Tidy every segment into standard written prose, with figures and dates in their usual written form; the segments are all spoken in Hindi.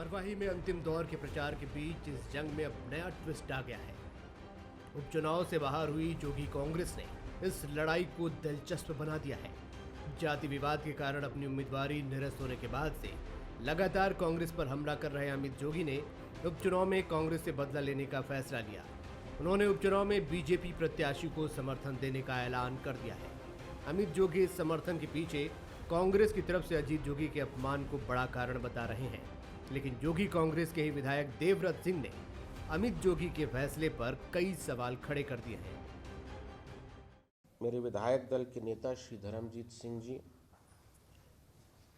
मरवाही में अंतिम दौर के प्रचार के बीच इस जंग में अब नया ट्विस्ट आ गया है। उपचुनाव से बाहर हुई जोगी कांग्रेस ने इस लड़ाई को दिलचस्प बना दिया है। जाति विवाद के कारण अपनी उम्मीदवारी निरस्त होने के बाद से लगातार कांग्रेस पर हमला कर रहे अमित जोगी ने उपचुनाव में कांग्रेस से बदला लेने का फैसला लिया। उन्होंने उपचुनाव में बीजेपी प्रत्याशी को समर्थन देने का ऐलान कर दिया है। अमित जोगी इस समर्थन के पीछे कांग्रेस की तरफ से अजीत जोगी के अपमान को बड़ा कारण बता रहे हैं, लेकिन जोगी कांग्रेस के ही विधायक देवव्रत सिंह ने अमित जोगी के फैसले पर कई सवाल खड़े कर दिए हैं। मेरे विधायक दल के नेता श्री धर्मजीत सिंह जी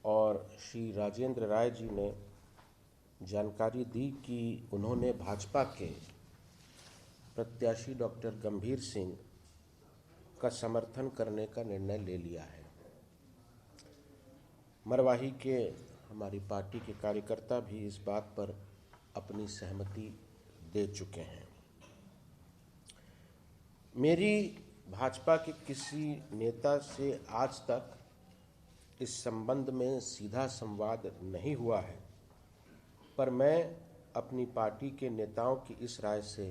और श्री राजेंद्र राय जी ने जानकारी दी कि उन्होंने भाजपा के प्रत्याशी डॉक्टर गंभीर सिंह का समर्थन करने का निर्णय ले लिया है। मरवाही के हमारी पार्टी के कार्यकर्ता भी इस बात पर अपनी सहमति दे चुके हैं। मेरी भाजपा के किसी नेता से आज तक इस संबंध में सीधा संवाद नहीं हुआ है, पर मैं अपनी पार्टी के नेताओं की इस राय से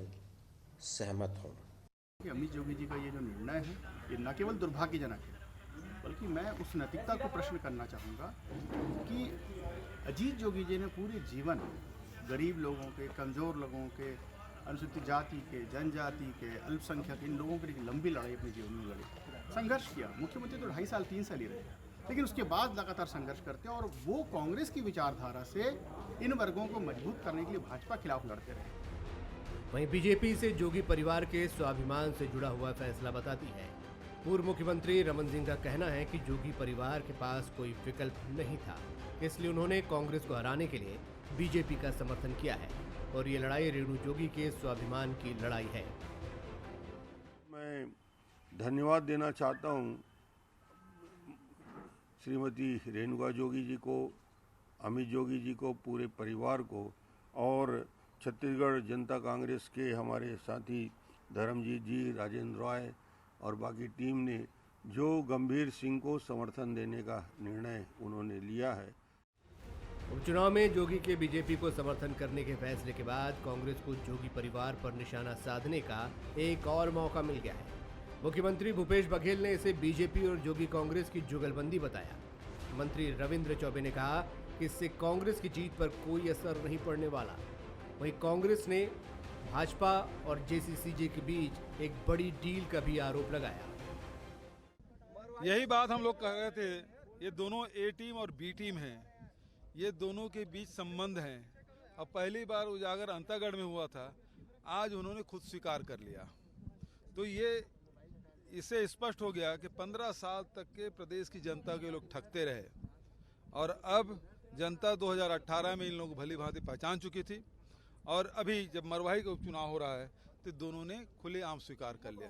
सहमत हूं। अमित जोगी जी का ये जो निर्णय है ये न केवल दुर्भाग्यजनक है, बल्कि मैं उस नैतिकता को प्रश्न करना चाहूँगा कि अजीत जोगी जी ने पूरे जीवन गरीब लोगों के, कमज़ोर लोगों के, अनुसूचित जाति के, जनजाति के, अल्पसंख्यक इन लोगों के लिए लंबी लड़ाई अपने जीवन में लड़ी, संघर्ष किया। मुख्यमंत्री तो 2.5 साल 3 साल ही रहे, लेकिन उसके बाद लगातार संघर्ष करते और वो कांग्रेस की विचारधारा से इन वर्गों को मजबूत करने के लिए भाजपा खिलाफ लड़ते रहे। वहीं बीजेपी से जोगी परिवार के स्वाभिमान से जुड़ा हुआ फैसला बताती है। पूर्व मुख्यमंत्री रमन सिंह का कहना है कि जोगी परिवार के पास कोई विकल्प नहीं था, इसलिए उन्होंने कांग्रेस को हराने के लिए बीजेपी का समर्थन किया है और ये लड़ाई रेणु जोगी के स्वाभिमान की लड़ाई है। मैं धन्यवाद देना चाहता हूं श्रीमती रेणुका जोगी जी को, अमित जोगी जी को, पूरे परिवार को और छत्तीसगढ़ जनता कांग्रेस के हमारे साथी धर्मजीत जी, राजेंद्र राय और बाकी टीम ने जो गंभीर सिंह को समर्थन देने का निर्णय उन्होंने लिया है। उपचुनाव में जोगी के बीजेपी को समर्थन करने के फैसले के बाद कांग्रेस को जोगी परिवार पर निशाना साधने का एक और मौका मिल गया है। मुख्यमंत्री भूपेश बघेल ने इसे बीजेपी और जोगी कांग्रेस की जुगलबंदी बताया। मंत्री रविंद्र चौबे ने कहा कि इससे कांग्रेस की जीत पर कोई असर नहीं पड़ने वाला। वहीं कांग्रेस ने भाजपा और जेसीसीजे के बीच एक बड़ी डील का भी आरोप लगाया। यही बात हम लोग कह रहे थे, ये दोनों ए टीम और बी टीम हैं, ये दोनों के बीच संबंध हैं। अब पहली बार उजागर अंतागढ़ में हुआ था, आज उन्होंने खुद स्वीकार कर लिया, तो ये इससे स्पष्ट हो गया कि 15 साल तक के प्रदेश की जनता के लोग ठगते रहे और अब जनता 2018 में इन लोगों को भली भांति पहचान चुकी थी और अभी जब मरवाही का उपचुनाव हो रहा है तो दोनों ने खुलेआम स्वीकार कर लिया।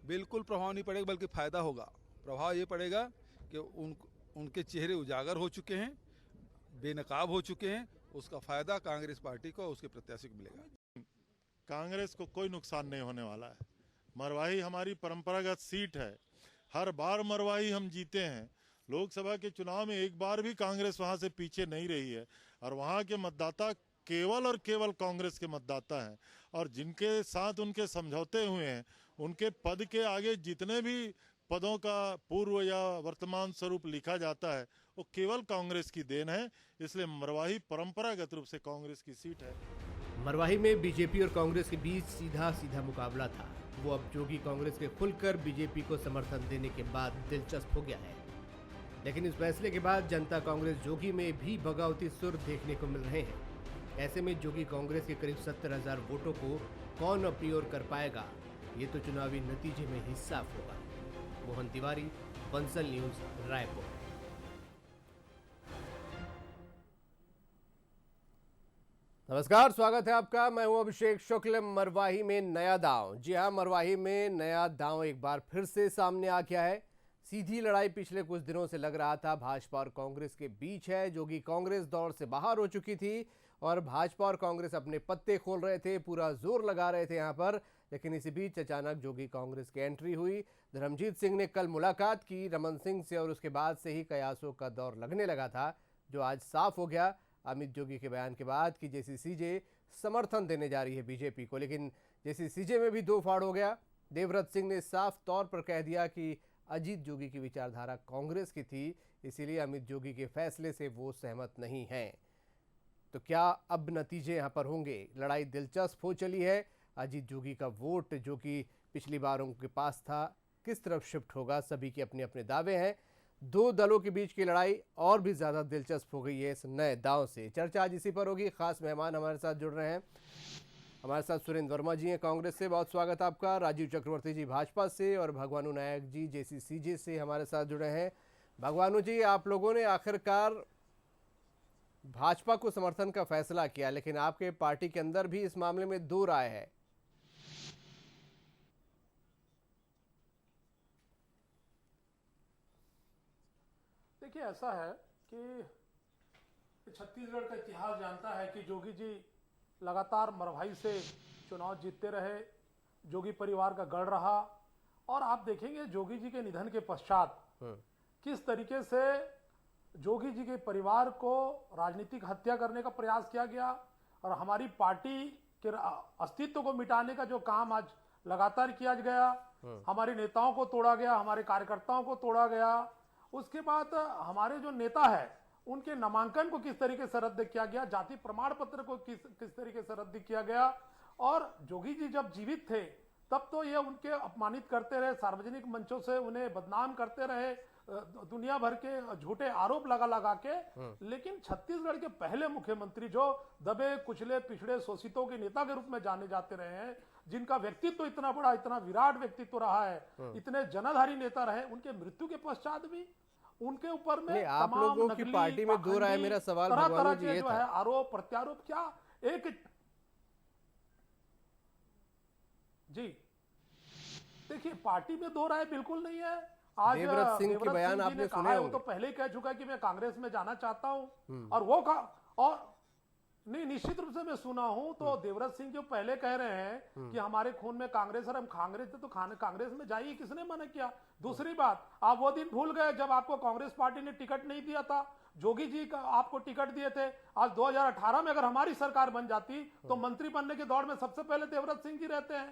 बिल्कुल प्रभाव नहीं पड़ेगा, बल्कि फायदा होगा। प्रभाव ये पड़ेगा कि उनके चेहरे उजागर हो चुके हैं, बेनकाब हो चुके हैं, उसका फायदा कांग्रेस पार्टी को, उसके प्रत्याशी को मिलेगा। कांग्रेस को कोई नुकसान नहीं होने वाला है। मरवाही हमारी परंपरागत सीट है, हर बार मरवाही हम जीते हैं। लोकसभा के चुनाव में एक बार भी कांग्रेस वहां से पीछे नहीं रही है और वहां के मतदाता केवल और केवल कांग्रेस के मतदाता हैं और जिनके साथ उनके समझौते हुए हैं, उनके पद के आगे जितने भी पदों का पूर्व या वर्तमान स्वरूप लिखा जाता है वो केवल कांग्रेस की देन है। इसलिए मरवाही परंपरागत रूप से कांग्रेस की सीट है। मरवाही में बीजेपी और कांग्रेस के बीच सीधा मुकाबला था, वो अब जोगी कांग्रेस के खुलकर बीजेपी को समर्थन देने के बाद दिलचस्प हो गया है। लेकिन इस फैसले के बाद जनता कांग्रेस जोगी में भी बगावती सुर देखने को मिल रहे हैं। ऐसे में जोगी कांग्रेस के करीब 70,000 वोटों को कौन अपनी ओर कर पाएगा, ये तो चुनावी नतीजे में ही साफ होगा। मोहन तिवारी, बंसल न्यूज, रायपुर। नमस्कार, स्वागत है आपका। मैं हूं अभिषेक शुक्ल। मरवाही में नया दांव। जी हां, मरवाही में नया दांव एक बार फिर से सामने आ गया है। सीधी लड़ाई पिछले कुछ दिनों से लग रहा था भाजपा और कांग्रेस के बीच है। जोगी कांग्रेस दौर से बाहर हो चुकी थी और भाजपा और कांग्रेस अपने पत्ते खोल रहे थे, पूरा जोर लगा रहे थे यहां पर। लेकिन इसी बीच अचानक जोगी कांग्रेस की एंट्री हुई। धर्मजीत सिंह ने कल मुलाकात की रमन सिंह से और उसके बाद से ही कयासों का दौर लगने लगा था, जो आज साफ हो गया। अमित जोगी के बयान के बाद कि जेसीसीजे समर्थन देने जा रही है बीजेपी को। लेकिन जेसीसीजे में भी दो फाड़ हो गया। देवव्रत सिंह ने साफ तौर पर कह दिया कि अजीत जोगी की विचारधारा कांग्रेस की थी, इसीलिए अमित जोगी के फैसले से वो सहमत नहीं हैं। तो क्या अब नतीजे यहाँ पर होंगे? लड़ाई दिलचस्प हो चली है। अजीत जोगी का वोट जो कि पिछली बार उनके पास था, किस तरफ शिफ्ट होगा? सभी के अपने अपने दावे हैं। दो दलों के बीच की लड़ाई और भी ज़्यादा दिलचस्प हो गई है इस नए दांव से। चर्चा आज इसी पर होगी। खास मेहमान हमारे साथ जुड़ रहे हैं। हमारे साथ सुरेंद्र वर्मा जी हैं कांग्रेस से, बहुत स्वागत आपका। राजीव चक्रवर्ती जी भाजपा से और भगवानू नायक जी जेसीसीजे से हमारे साथ जुड़े हैं। भगवानू जी, आप लोगों ने आखिरकार भाजपा को समर्थन का फैसला किया, लेकिन आपके पार्टी के अंदर भी इस मामले में दो राय है। देखिए, ऐसा है कि छत्तीसगढ़ का इतिहास जानता है कि जोगी जी लगातार मरवाही से चुनाव जीतते रहे, जोगी परिवार का गढ़ रहा। और आप देखेंगे जोगी जी के निधन के पश्चात किस तरीके से जोगी जी के परिवार को राजनीतिक हत्या करने का प्रयास किया गया और हमारी पार्टी के अस्तित्व को मिटाने का जो काम आज लगातार किया गया। हमारे नेताओं को तोड़ा गया, हमारे कार्यकर्ताओं को तोड़ा गया। उसके बाद हमारे जो नेता है उनके नामांकन को किस तरीके से रद्द किया गया, जाति प्रमाण पत्र को किस तरीके से रद्द किया गया। और जोगी जी जब जीवित थे तब तो ये उनके अपमानित करते रहे, सार्वजनिक मंचों से उन्हें बदनाम करते रहे, दुनिया भर के झूठे आरोप लगा के। लेकिन छत्तीसगढ़ के पहले मुख्यमंत्री जो दबे कुचले पिछड़े शोषितों के नेता के रूप में जाने जाते रहे हैं, जिनका व्यक्तित्व इतना बड़ा, इतना विराट व्यक्तित्व रहा है, इतने जनाधारी नेता रहे, उनके मृत्यु के पश्चात भी उनके ऊपर में आप लोगों की पार्टी में दो राय। मेरा सवाल भगवानू जी ये था, आरोप प्रत्यारोप क्या एक जी। देखिए, पार्टी में दो राय बिल्कुल नहीं है। आज देवव्रत सिंह के बयान आपने सुने होंगे। तो पहले ही कह चुका है कि मैं कांग्रेस में जाना चाहता हूं और वो और नहीं, निश्चित रूप से मैं सुना हूं। तो देवव्रत सिंह जो पहले कह रहे हैं कि हमारे खून में कांग्रेस और हम कांग्रेस थे, तो कांग्रेस में जाइए, किसने मना किया? दूसरी बात, आप वो दिन भूल गए जब आपको कांग्रेस पार्टी ने टिकट नहीं दिया था। जोगी जी का आपको टिकट दिए थे। आज 2018 में अगर हमारी सरकार बन जाती तो मंत्री बनने के दौड़ में सबसे पहले देवव्रत सिंह जी रहते हैं।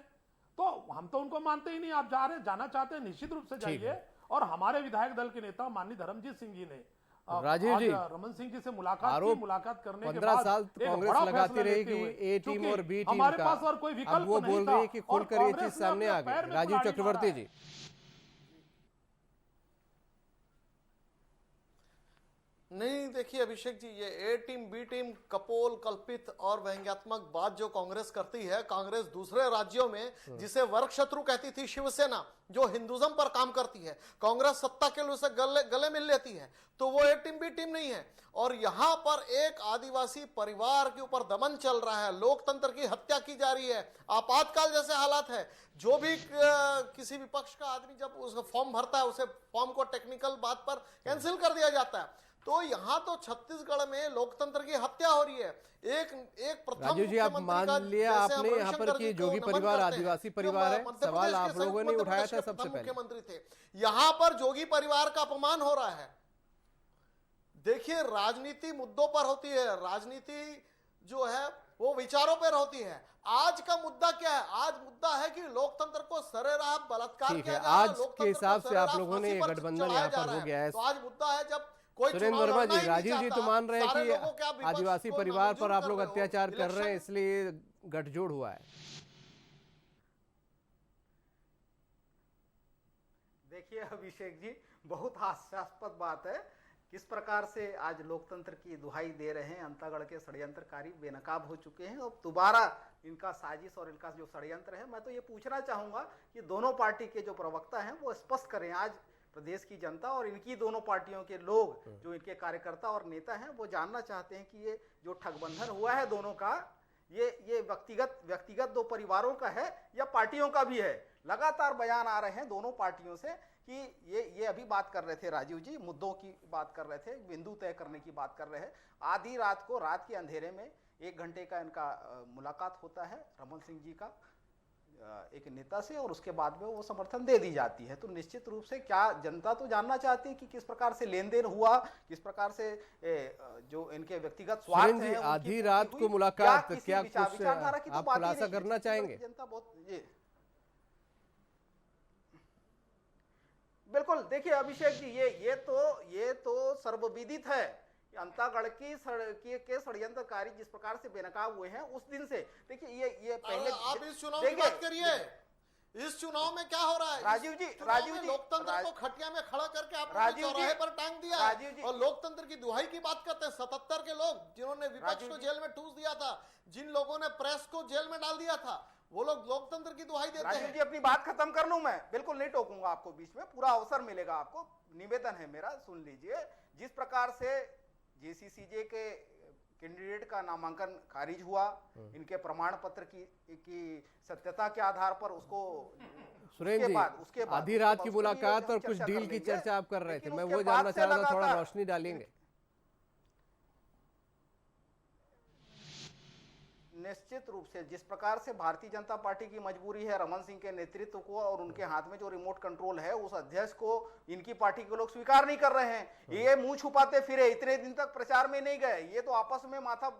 तो हम तो उनको मानते ही नहीं। आप जाना चाहते हैं, निश्चित रूप से जाइए। और हमारे विधायक दल के नेता माननीय धर्मजीत सिंह जी ने राजीव जी रमन सिंह जी से मुलाकात करने के 15 बाद साल कांग्रेस लगाती रही कि ए टीम और बी टीम हमारे का, पास और कोई विकल्प अब वो नहीं बोल था। रही है कि खुलकर ये चीज कांग्रेस ने सामने आ अपने पैर गई। में राजीव कुल्हाड़ी चक्रवर्ती मारा है। जी, नहीं, देखिए अभिषेक जी, ये ए टीम बी टीम कपोल कल्पित और व्यंग्यात्मक बात जो कांग्रेस करती है। कांग्रेस दूसरे राज्यों में जिसे वर्ग शत्रु कहती थी शिवसेना, जो हिंदुज्म पर काम करती है, कांग्रेस सत्ता के लिए उसे गले मिल लेती है। तो वो ए टीम बी टीम नहीं है। और यहां पर एक आदिवासी परिवार के ऊपर दमन चल रहा है, लोकतंत्र की हत्या की जा रही है, आपातकाल जैसे हालात है। जो भी किसी विपक्ष का आदमी जब उस फॉर्म भरता है, उसे फॉर्म को टेक्निकल बात पर कैंसिल कर दिया जाता है। तो यहाँ तो छत्तीसगढ़ में लोकतंत्र की हत्या हो रही है। एक प्रथम राजीव जी, आप मान लिया आपने यहाँ पर कि जोगी परिवार आदिवासी परिवार है, सवाल आप लोगों ने उठाया था सबसे पहले। मुख्यमंत्री थे, यहाँ पर जोगी परिवार का अपमान हो रहा है। देखिए, राजनीति मुद्दों पर होती है, राजनीति जो है वो विचारों पर होती है। आज का मुद्दा क्या है? आज मुद्दा है कि लोकतंत्र को सरेराह बलात्कार किया जा रहा है। आज के हिसाब से आप लोगों ने गठबंधन यहाँ पर हो गया है। तो आज मुद्दा है जब सुरेंद्र वर्मा जी, राजीव जी तो मान रहे हैं कि आदिवासी परिवार पर आप लोग अत्याचार कर रहे हैं, इसलिए गठजोड़ हुआ है। देखिए अभिषेक जी, बहुत हास्यास्पद बात है किस प्रकार से आज लोकतंत्र की दुहाई दे रहे हैं। अंतागढ़ के षड्यंत्रकारी बेनकाब हो चुके हैं और दोबारा इनका साजिश और इनका जो षड्यंत्र है, मैं तो ये पूछना चाहूंगा कि दोनों पार्टी के जो प्रवक्ता हैं वो स्पष्ट करें। आज प्रदेश की जनता और इनकी दोनों पार्टियों के लोग, जो इनके कार्यकर्ता और नेता हैं, वो जानना चाहते हैं कि ये जो ठगबंधन हुआ है दोनों का, ये व्यक्तिगत दो परिवारों का है या पार्टियों का भी है। लगातार बयान आ रहे हैं दोनों पार्टियों से कि ये अभी बात कर रहे थे राजीव जी, मुद्दों की बात कर रहे थे, बिंदु तय करने की बात कर रहे हैं। आधी रात को, रात के अंधेरे में 1 घंटे का इनका मुलाकात होता है रमन सिंह जी का एक नेता से और उसके बाद में वो समर्थन दे दी जाती है। तो निश्चित रूप से क्या जनता तो जानना चाहती है कि किस प्रकार से लेन देन हुआ, किस प्रकार से जो इनके व्यक्तिगत स्वार्थ हैं, आधी रात को मुलाकात, क्या कुछ आप खुलासा करना चाहेंगे? जनता बहुत बिल्कुल, देखिए अभिषेक जी, ये तो सर्वविदित है। अंतागढ़ की के षड्यंत्रकारी जिस प्रकार से बेनकाब हुए हैं उस दिन से, देखिए ये पहले आप इस चुनाव की बात करिए। इस चुनाव में क्या हो रहा है राजीव जी? लोकतंत्र को खटिया में खड़ा करके आपने चौराहे पर टांग दिया और लोकतंत्र की दुहाई की बात करते हैं। 77 के लोग जिन्होंने विपक्ष को जेल में ठूस दिया था, जिन लोगों ने प्रेस को जेल में डाल दिया था, वो लोग लोकतंत्र की दुहाई देते हैं। राजीव जी, अपनी बात खत्म कर लूं मैं, बिल्कुल नहीं टोकूंगा आपको, बीच में पूरा अवसर मिलेगा आपको। निवेदन है मेरा, सुन लीजिए। जिस प्रकार से जेसीसीजे के कैंडिडेट का नामांकन खारिज हुआ, इनके प्रमाण पत्र की सत्यता के आधार पर उसको सुरेंद्र जी, आधी रात की मुलाकात और कुछ डील की चर्चा आप कर रहे थे, मैं वो जानना चाह रहा था, थोड़ा रोशनी डालेंगे? निश्चित रूप से जिस प्रकार से भारतीय जनता पार्टी की मजबूरी है रमन सिंह के नेतृत्व को, और उनके हाथ में जो रिमोट कंट्रोल है उस अध्यक्ष को इनकी पार्टी के लोग स्वीकार नहीं कर रहे हैं। ये मुंह छुपाते फिरे, इतने दिन तक प्रचार में नहीं गए, ये तो आपस में माथा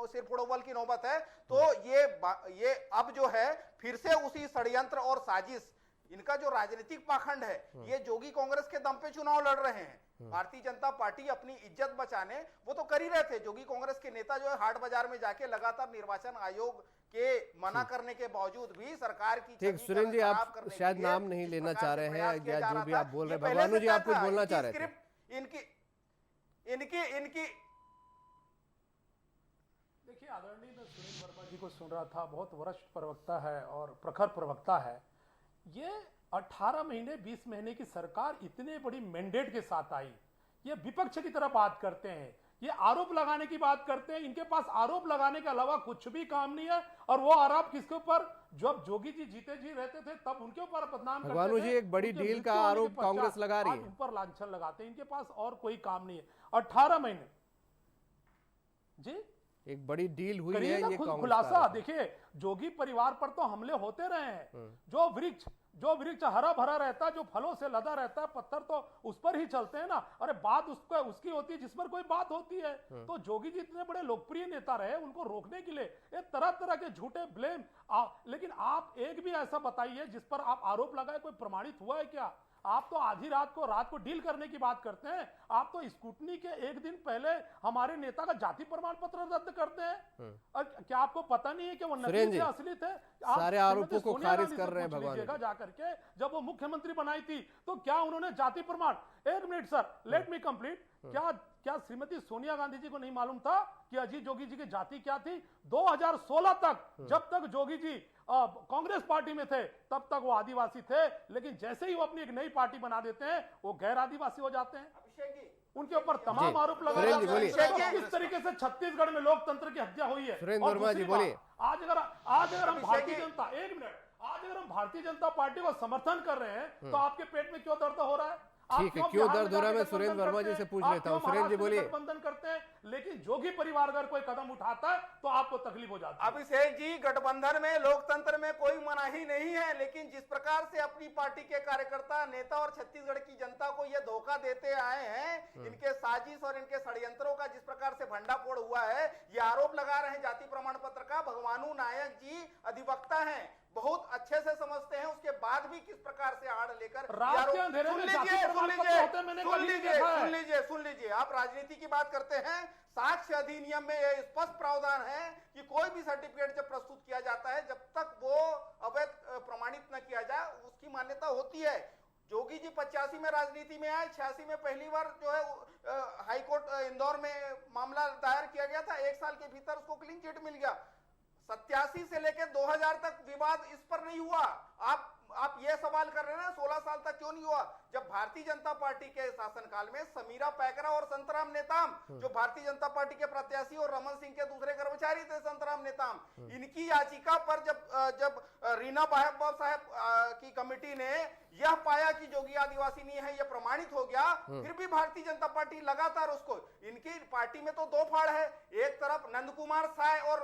सिर फोड़ोबल की नौबत है। तो ये अब जो है फिर से उसी षड्यंत्र और साजिश, इनका जो राजनीतिक पाखंड है, ये जोगी कांग्रेस के दम पे चुनाव लड़ रहे हैं। भारतीय जनता पार्टी अपनी इज्जत बचाने वो तो कर ही रहे थे। जोगी कांग्रेस के नेता जो है हाट बाजार में जाके लगातार निर्वाचन आयोग के मना करने के बावजूद भी सरकार की ठीक। सुरेंद्र जी, आप शायद नाम नहीं लेना चाह रहे हैं या जो भी आप बोल रहे हैं, भगवानू जी आप कुछ बोलना चाह रहे थे? इनकी देखिए आदरणीय, मैं सुरेंद्र वर्मा जी को सुन रहा था, बहुत वरिष्ठ प्रवक्ता है और प्रखर प्रवक्ता है। ये 18 महीने 20 महीने की सरकार इतने बड़ी मैंडेट के साथ आई, ये विपक्ष की तरह बात करते हैं, ये आरोप लगाने की बात करते हैं। इनके पास आरोप लगाने के अलावा कुछ भी काम नहीं है। और वो आरोप किसके ऊपर? जब जोगी जी जीते जी रहते थे तब उनके ऊपर बदनाम करते थे। भगवानू जी, एक बड़ी डील का आरोप कांग्रेस लगा रही है, ऊपर लांछन लगाते हैं। इनके पास और कोई काम नहीं है। 18 महीने जी एक बड़ी डील हुई है ये कांग्रेस खुलासा। देखिए, जोगी परिवार पर तो हमले होते रहे हैं। जो वृक्ष हरा भरा रहता है, जो फलों से लदा रहता है, पत्थर तो उस पर ही चलते हैं ना। अरे बात उसकी होती है जिस पर कोई बात होती है। तो जोगी जी इतने बड़े लोकप्रिय नेता रहे, उनको रोकने के लिए ये तरह तरह के झूठे ब्लेम। लेकिन आप एक भी ऐसा बताइए जिस पर आप आरोप लगाए, कोई प्रमाणित हुआ है क्या? आप तो आधी रात को डील करने की बात करते हैं। आप तो स्कूटनी के एक दिन पहले हमारे नेता का जाति प्रमाण पत्र रद्द करते हैं। और क्या आपको पता नहीं है कि वो नकली थे असली थे? सारे आरोपों को खारिज कर रहे हैं भगवान। जाकर के जब वो मुख्यमंत्री बनाई थी तो क्या उन्होंने जाति प्रमाण, एक minute sir, let me complete, क्या श्रीमती सोनिया गांधी जी को नहीं मालूम था कि अजीत जोगी जी की जाति क्या थी? 2016 तक, जब तक जोगी जी कांग्रेस पार्टी में थे तब तक वो आदिवासी थे, लेकिन जैसे ही वो अपनी एक नई पार्टी बना देते हैं वो गैर आदिवासी हो जाते हैं। उनके ऊपर तमाम आरोप लगाए जाते हैं। किस तरीके से छत्तीसगढ़ में लोकतंत्र की हत्या हुई है। सुरेंद्र वर्मा जी बोलिए। आज अगर हम भारतीय जनता, एक मिनट, आज अगर हम भारतीय जनता पार्टी को समर्थन कर रहे हैं तो आपके पेट में क्यों दर्द हो रहा है? ठीक है, क्यों दर्द हो रहा है मैं सुरेंद्र वर्मा जी से पूछ लेता हूँ। सुरेंद्र जी बोलिए। गठबंधन करते हैं, लेकिन जोगी परिवार अगर कोई कदम उठाता है तो आपको तकलीफ हो जाती है। अभिषेक जी, गठबंधन में लोकतंत्र में कोई मनाही नहीं है, लेकिन जिस प्रकार से अपनी पार्टी के कार्यकर्ता, नेता और छत्तीसगढ़ की जनता को ये धोखा देते आए हैं, इनके साजिश और इनके षड्यंत्रों का जिस प्रकार से भंडाफोड़ हुआ है, ये आरोप लगा रहे हैं जाति प्रमाण पत्र का। भगवानू नायक जी अधिवक्ता हैं, बहुत अच्छे से समझते हैं, उसके बाद भी किस प्रकार से आड़ लेकर सुन लीजिए, आप राजनीति की बात करते हैं। साक्ष्य अधिनियम में यह स्पष्ट प्रावधान है कि कोई भी सर्टिफिकेट जब प्रस्तुत किया जाता है, जब तक वो अवैध प्रमाणित न किया जाए उसकी मान्यता होती है। जोगी जी 85 में राजनीति में आए, 86 में पहली बार जो है हाईकोर्ट इंदौर में मामला दायर किया गया था, 1 साल के भीतर उसको क्लीन चिट मिल गया। 87 से लेकर 2000 तक विवाद इस पर नहीं हुआ। आप ये सवाल कर रहे हैं ना 16 साल तक क्यों नहीं हुआ? जब भारतीय जनता पार्टी के शासनकाल में समीरा पैकरा और संतराम नेताम, जो भारतीय जनता पार्टी के प्रत्याशी और रमन सिंह के दूसरे कर्मचारी थे, संतराम नेताम, इनकी याचिका पर जब रीना बाबा साहब की कमेटी ने यह पाया कि जोगी आदिवासी नहीं है, यह प्रमाणित हो गया, फिर भी भारतीय जनता पार्टी लगातार उसको, इनकी पार्टी में तो दो फाड़ है, एक तरफ नंद कुमार साय और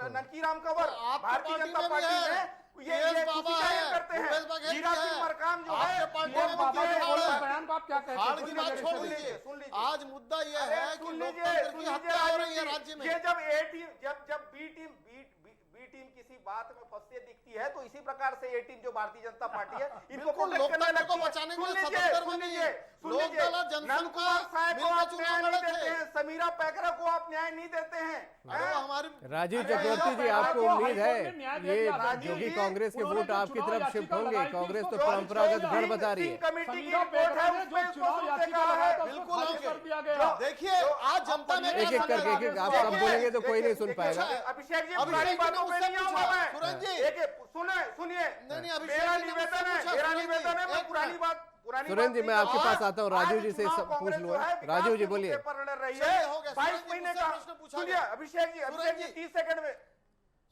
ननकी राम कंवर भारतीय जनता पार्टी में ये बाबा जाहिर करते हैं। जीरा सिंह मरकाम जो है बयान आप क्या कहते हाल की बात छोड़ लीजिए, सुन लीजिए, आज मुद्दा यह है कि सुन लोकतंत्र की हत्या हो रही है राज्य में। ये जब ए टीम जब बी टीम किसी बात में फंसती दिखती है तो इसी प्रकार से ए टीम जो भारतीय जनता पार्टी है इनको प्रोटेक्ट करने लगती है। बचाने के लिए सुन लीजिए नंदकुमार साहब को आप न्याय नहीं देते हैं, समीरा पैकरा को आप न्याय नहीं देते हैं। राजीव चक्रवर्ती जी, आपको उम्मीद है ये जोगी कांग्रेस के वोट आपकी तरफ शिफ्ट होंगे? कांग्रेस तो परंपरागत गढ़ बता रही है। कमेटी की रिपोर्ट है उसमें देखिए आज जनता में एक एक करके आप सब बोलेंगे तो कोई नहीं सुन पाएगा। अभिषेक जी पुरानी बातों पे नहीं आऊंगा मैं। सुनिए मेरा निवेदन है मैं पुरानी बात सुरेंद्र जी, मैं आपके पास आता हूँ, राजीव जी से पूछ लूंगा। राजीव जी बोलिए। 22 महीने का सुनिए अभिषेक जी 30 सेकंड में।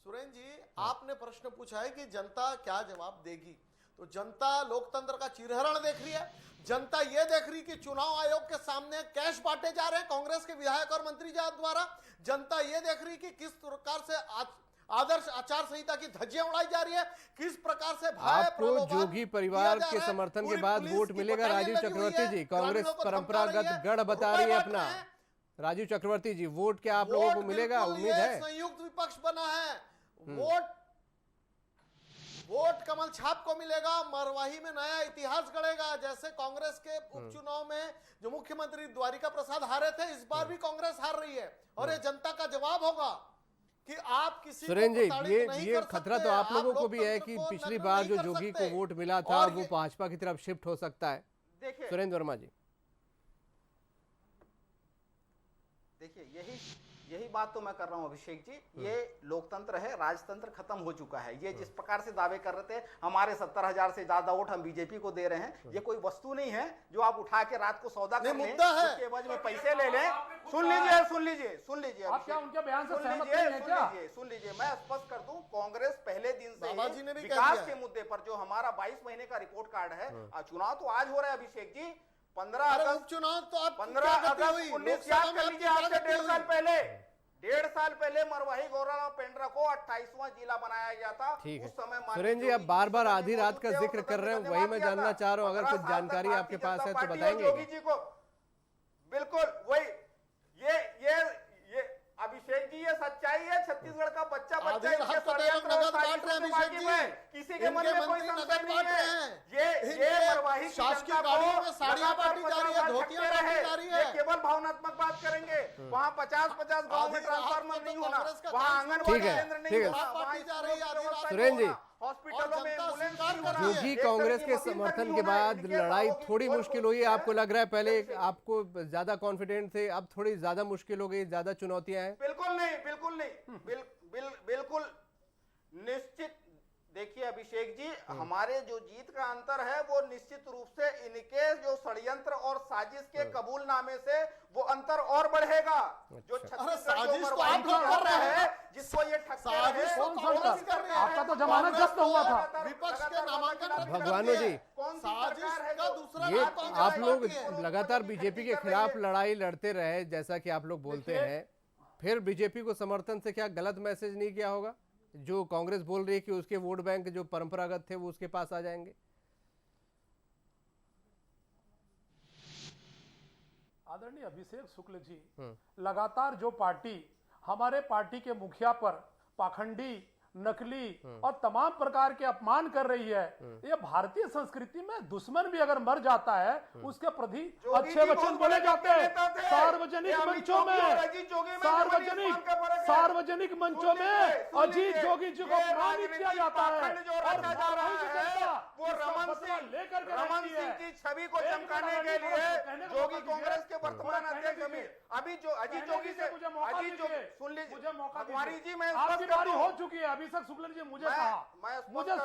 सुरेंद्र जी, आपने प्रश्न पूछा है कि जनता क्या जवाब देगी, तो जनता लोकतंत्र का चिरहरण देख रही है। जनता यह देख रही कि चुनाव आयोग के सामने कैश बांटे जा रहे हैं कांग्रेस के विधायक और मंत्री द्वारा। जनता यह देख रही कि किस प्रकार से आदर्श आचार संहिता की धज्जियां उड़ाई जा रही है, किस प्रकार से आपको जोगी परिवार के समर्थन के बाद वोट मिलेगा। राजीव चक्रवर्ती जी, कांग्रेस परंपरागत गढ़ बता रही है अपना। राजीव चक्रवर्ती जी, वोट क्या आप लोगों को मिलेगा? उम्मीद है। संयुक्त विपक्ष बना है, वोट कमल छाप को मिलेगा। मरवाही में नया इतिहास गढ़ेगा। जैसे कांग्रेस के उपचुनाव में जो मुख्यमंत्री द्वारिका प्रसाद हारे थे, इस बार भी कांग्रेस हार रही है और ये जनता का जवाब होगा कि आप किसी सुरेंद्र जी, ये खतरा तो आप लोगों को भी है कि पिछली बार जो जोगी को वोट मिला था वो भाजपा की तरफ शिफ्ट हो सकता है। सुरेंद्र वर्मा जी, देखिए यही बात तो मैं कर रहा हूं अभिषेक जी। ये लोकतंत्र है, राजतंत्र खत्म हो चुका है। ये जिस प्रकार से दावे कर रहे थे हमारे 70,000 से ज्यादा वोट हम बीजेपी को दे रहे हैं, ये कोई वस्तु नहीं है जो आप उठा के रात को सौदा कर लें, उसके एवज में पैसे ले लें। सुन लीजिए आप क्या उनके बयान से सहमत नहीं हैं क्या? सुन लीजिए, मैं स्पष्ट कर दूं, कांग्रेस पहले दिन से विकास के मुद्दे पर जो हमारा 22 महीने का रिपोर्ट कार्ड है, चुनाव तो आज हो रहा है अभिषेक जी, 15 अगस्त चुनाव तो आप 15 अगस्त 19 याद कर लीजिए, आज से 1.5 साल पहले मरवाही गौराराम पेंड्रा को 28वां जिला बनाया गया था। ठीक है उस समय सुरेंद्र जी, अब बार बार आधी रात का जिक्र कर रहे हैं, वही मैं जानना चाह रहा हूँ। अगर कुछ जानकारी आपके पास है तो बताएंगे। योगी जी को बिल्कुल वही ये अभिषेक जी, ये सच्चाई है। छत्तीसगढ़ का बच्चा किसी के मन में कोई संशय नहीं है। ये मरवाही शासकीय गाड़ियों में साड़ियां बांटी जा रही है, धोतियां बांटी जा रही है। ये केवल भावनात्मक बात करेंगे। वहाँ 50-50 गाँव में ट्रांसफार्मर नहीं होना, वहाँ आंगनबाड़ी केंद्र नहीं होना, सुरेंद्र जी, हॉस्पिटलों में योगी कांग्रेस के समर्थन के बाद लड़ाई थोड़ी मुश्किल हुई, आपको लग रहा है? पहले आपको ज्यादा कॉन्फिडेंट थे, अब थोड़ी ज्यादा मुश्किल हो गई, ज्यादा चुनौतियां हैं? बिल्कुल निश्चित। देखिए अभिषेक जी, हमारे जो जीत का अंतर है वो निश्चित रूप से इनके जो षड्यंत्र और साजिश के कबूलनामे से वो अंतर और बढ़ेगा। जो जिसको ये आपका तो जमानत जब्त हुआ था, विपक्ष के नामांकन। भगवानो जी, ये आप लोग लगातार बीजेपी के खिलाफ लड़ाई लड़ते रहे, जैसा कि आप लोग बोलते हैं, फिर बीजेपी को समर्थन से क्या गलत मैसेज नहीं किया होगा? जो कांग्रेस बोल रही है कि उसके वोट बैंक जो परंपरागत थे वो उसके पास आ जाएंगे। आदरणीय अभिषेक शुक्ल जी, लगातार जो पार्टी हमारे पार्टी के मुखिया पर पाखंडी, नकली और तमाम प्रकार के अपमान कर रही है, ये भारतीय संस्कृति में दुश्मन भी अगर मर जाता है उसके प्रति अच्छे वचन बोले जाते हैं। सार्वजनिक मंचों में अजीत जोगी जी को अपमानित किया जाता है वो रमन सिंह की छवि को चमकाने के लिए जोगी कांग्रेस के वर्तमान अध्यक्ष में अभी जो अजीत जोगी से सुन लीजिए कुमारी जी, मैं आपकी बारी हो चुकी है। अभिषेक शुक्ल जी, मुझे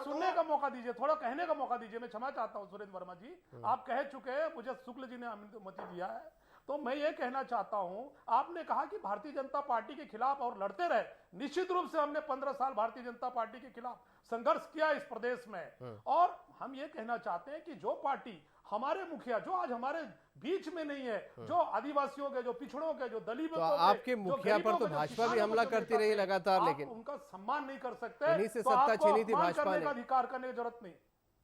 सुनने का मौका दीजिए, थोड़ा कहने का मौका दीजिए। मैं क्षमा चाहता हूं सुरेंद्र वर्मा जी, आप कह चुके हैं, मुझे शुक्ल जी ने अनुमति दिया है, तो मैं ये कहना चाहता हूं, आपने कहा कि भारतीय जनता पार्टी के खिलाफ और लड़ते रहे। निश्चित रूप से हमने 15 साल भारतीय जनता पार्टी के खिलाफ संघर्ष किया इस प्रदेश में, और हम ये कहना चाहते हैं कि जो पार्टी हमारे मुखिया जो आज हमारे बीच में नहीं है, जो आदिवासियों के, जो पिछड़ों के, जो दलितों तो के, आपके जो मुखिया पर गरीबों तो के, जो भाजपा भी किसानों हमला के, जो करती रही नेता थे, लगातार, आप लेकिन उनका सम्मान नहीं कर सकते, उन्हीं से तो सत्ता आपको छीनी थी अपमान भाजपा करने ने। का अधिकार करने की जरूरत नहीं।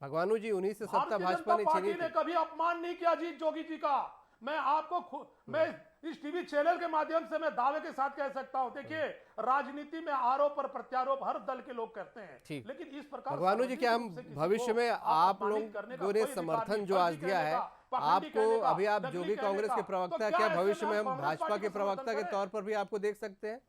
भगवानू जी, उन्हीं से सत्ता भारतीय भाजपा जनता ने पार्टी छीनी ने थी। कभी अपमान नहीं किया अजीत जोगी जी का। मैं आपको मैं इस टीवी चैनल के माध्यम से मैं दावे के साथ कह सकता हूं, देखिए राजनीति में आरोप और प्रत्यारोप हर दल के लोग करते हैं, ठीक। लेकिन इस प्रकार भगवानू जी, क्या हम भविष्य में आप लोगों ने समर्थन जो आज दिया है आपको, अभी आप जोगी कांग्रेस के प्रवक्ता, क्या भविष्य में हम भाजपा के प्रवक्ता के तौर पर भी आपको देख सकते हैं?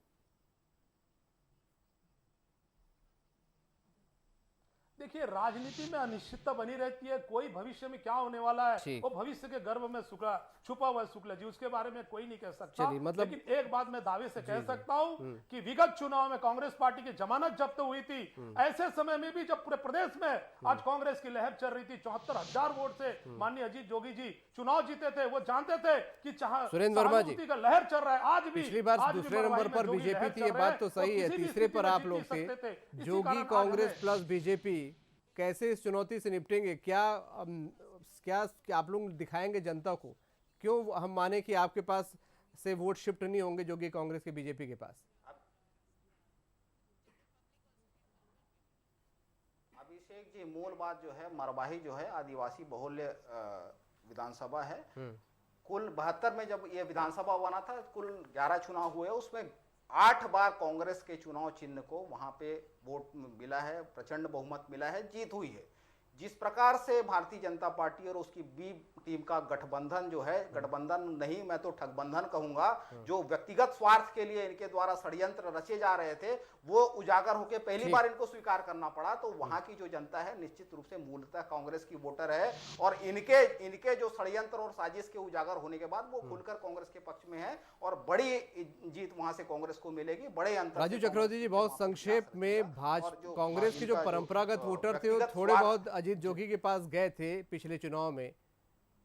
देखिए राजनीति में अनिश्चितता बनी रहती है, कोई भविष्य में क्या होने वाला है वो भविष्य के गर्भ में छुपा हुआ है शुक्ला जी, उसके बारे में कोई नहीं कह सकता। मतलब लेकिन एक बात मैं दावे से कह सकता हूं कि विगत चुनाव में कांग्रेस पार्टी की जमानत जब्त हुई थी, ऐसे समय में भी जब पूरे प्रदेश में आज कांग्रेस की लहर चल रही थी, 74,000 वोट से माननीय अजीत जोगी जी चुनाव जीते थे। वो जानते थे कि सुरेंद्र वर्मा जी का लहर चल रहा है। आज भी पिछली बार दूसरे नंबर पर बीजेपी थी, ये बात तो सही है, तीसरे पर आप लोग थे। जोगी कांग्रेस प्लस बीजेपी कैसे इस चुनौती से निपटेंगे? क्या आप लोग दिखाएंगे जनता को? क्यों हम माने कि आपके पास से वोट शिफ्ट नहीं होंगे जोगी कांग्रेस के बीजेपी के पास? अभिषेक जी, मूल बात जो है, मरवाही जो है आदिवासी बहुल्य विधानसभा है। कुल 72 में जब ये विधानसभा बना था, कुल 11 चुनाव हुए, उसमें 8 बार कांग्रेस के चुनाव चिन्ह को वहां पे वोट मिला है, प्रचंड बहुमत मिला है, जीत हुई है। जिस प्रकार से भारतीय जनता पार्टी और उसकी बी टीम का गठबंधन जो है, गठबंधन नहीं मैं तो ठगबंधन कहूंगा, जो व्यक्तिगत स्वार्थ के लिए इनके द्वारा षड्यंत्र रचे जा रहे थे, वो उजागर होकर पहली बार इनको स्वीकार करना पड़ा। तो वहां की जो जनता है निश्चित रूप से मूलतः कांग्रेस की वोटर है, और इनके जो षड्यंत्र और साजिश के उजागर होने के बाद वो खुलकर कांग्रेस के पक्ष में है, और बड़ी जीत वहां से कांग्रेस को मिलेगी, बड़े अंतर। राजू चक्रवर्ती जी, बहुत संक्षेप में भाजपा कांग्रेस के जो परंपरागत वोटर थे वो थोड़े बहुत अजीत जोगी के पास गए थे पिछले चुनाव में,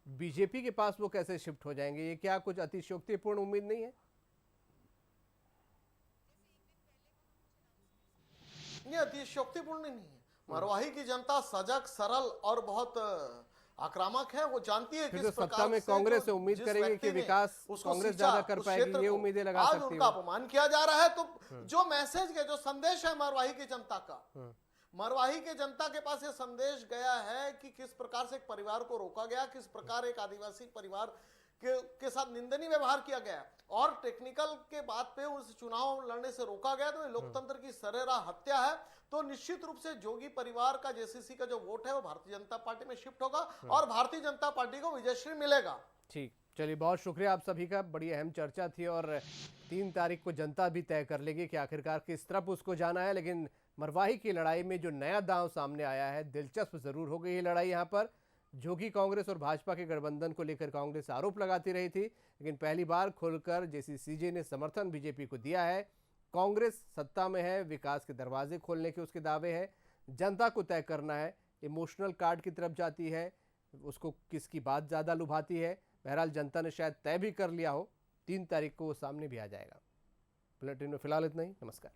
बीजेपी के पास वो कैसे शिफ्ट हो जाएंगे? ये क्या कुछ अतिशयोक्तिपूर्ण उम्मीद नहीं है? ये अतिशयोक्तिपूर्ण नहीं है। मरवाही की जनता सजग, सरल और बहुत आक्रामक है। वो जानती है किस प्रकार सत्ता में कांग्रेस से उम्मीद करेंगे कि विकास कांग्रेस ज्यादा कर पाएगी, ये उम्मीदें लगा सकती है। आज उनका अपमान किया जा रहा है, तो जो मैसेज है, जो संदेश है मरवाही की जनता का, मरवाही के जनता के पास ये संदेश गया है कि किस प्रकार से एक परिवार को रोका गया, किस प्रकार एक आदिवासी परिवार के साथ निंदनीय व्यवहार किया गया, और टेक्निकल के बात पे उस चुनाव लड़ने से रोका गया। तो ये लोकतंत्र की सरेराह हत्या है। तो निश्चित रूप से जोगी परिवार का, जेसीसी का जो वोट है वो भारतीय जनता पार्टी में शिफ्ट होगा और भारतीय जनता पार्टी को विजयश्री मिलेगा। ठीक, चलिए, बहुत शुक्रिया आप सभी का, बड़ी अहम चर्चा थी, और 3 तारीख को जनता भी तय कर लेगी कि आखिरकार किस तरफ उसको जाना है। लेकिन मरवाही की लड़ाई में जो नया दांव सामने आया है, दिलचस्प जरूर हो गई ये लड़ाई। यहाँ पर जोगी कांग्रेस और भाजपा के गठबंधन को लेकर कांग्रेस आरोप लगाती रही थी, लेकिन पहली बार खुलकर जेसीसीजे ने समर्थन बीजेपी को दिया है। कांग्रेस सत्ता में है, विकास के दरवाजे खोलने के उसके दावे हैं, जनता को तय करना है, इमोशनल कार्ड की तरफ जाती है, उसको किसकी बात ज़्यादा लुभाती है। बहरहाल जनता ने शायद तय भी कर लिया हो, 3 तारीख को वो सामने भी आ जाएगा। बुलेटिन में फिलहाल इतना ही, नमस्कार।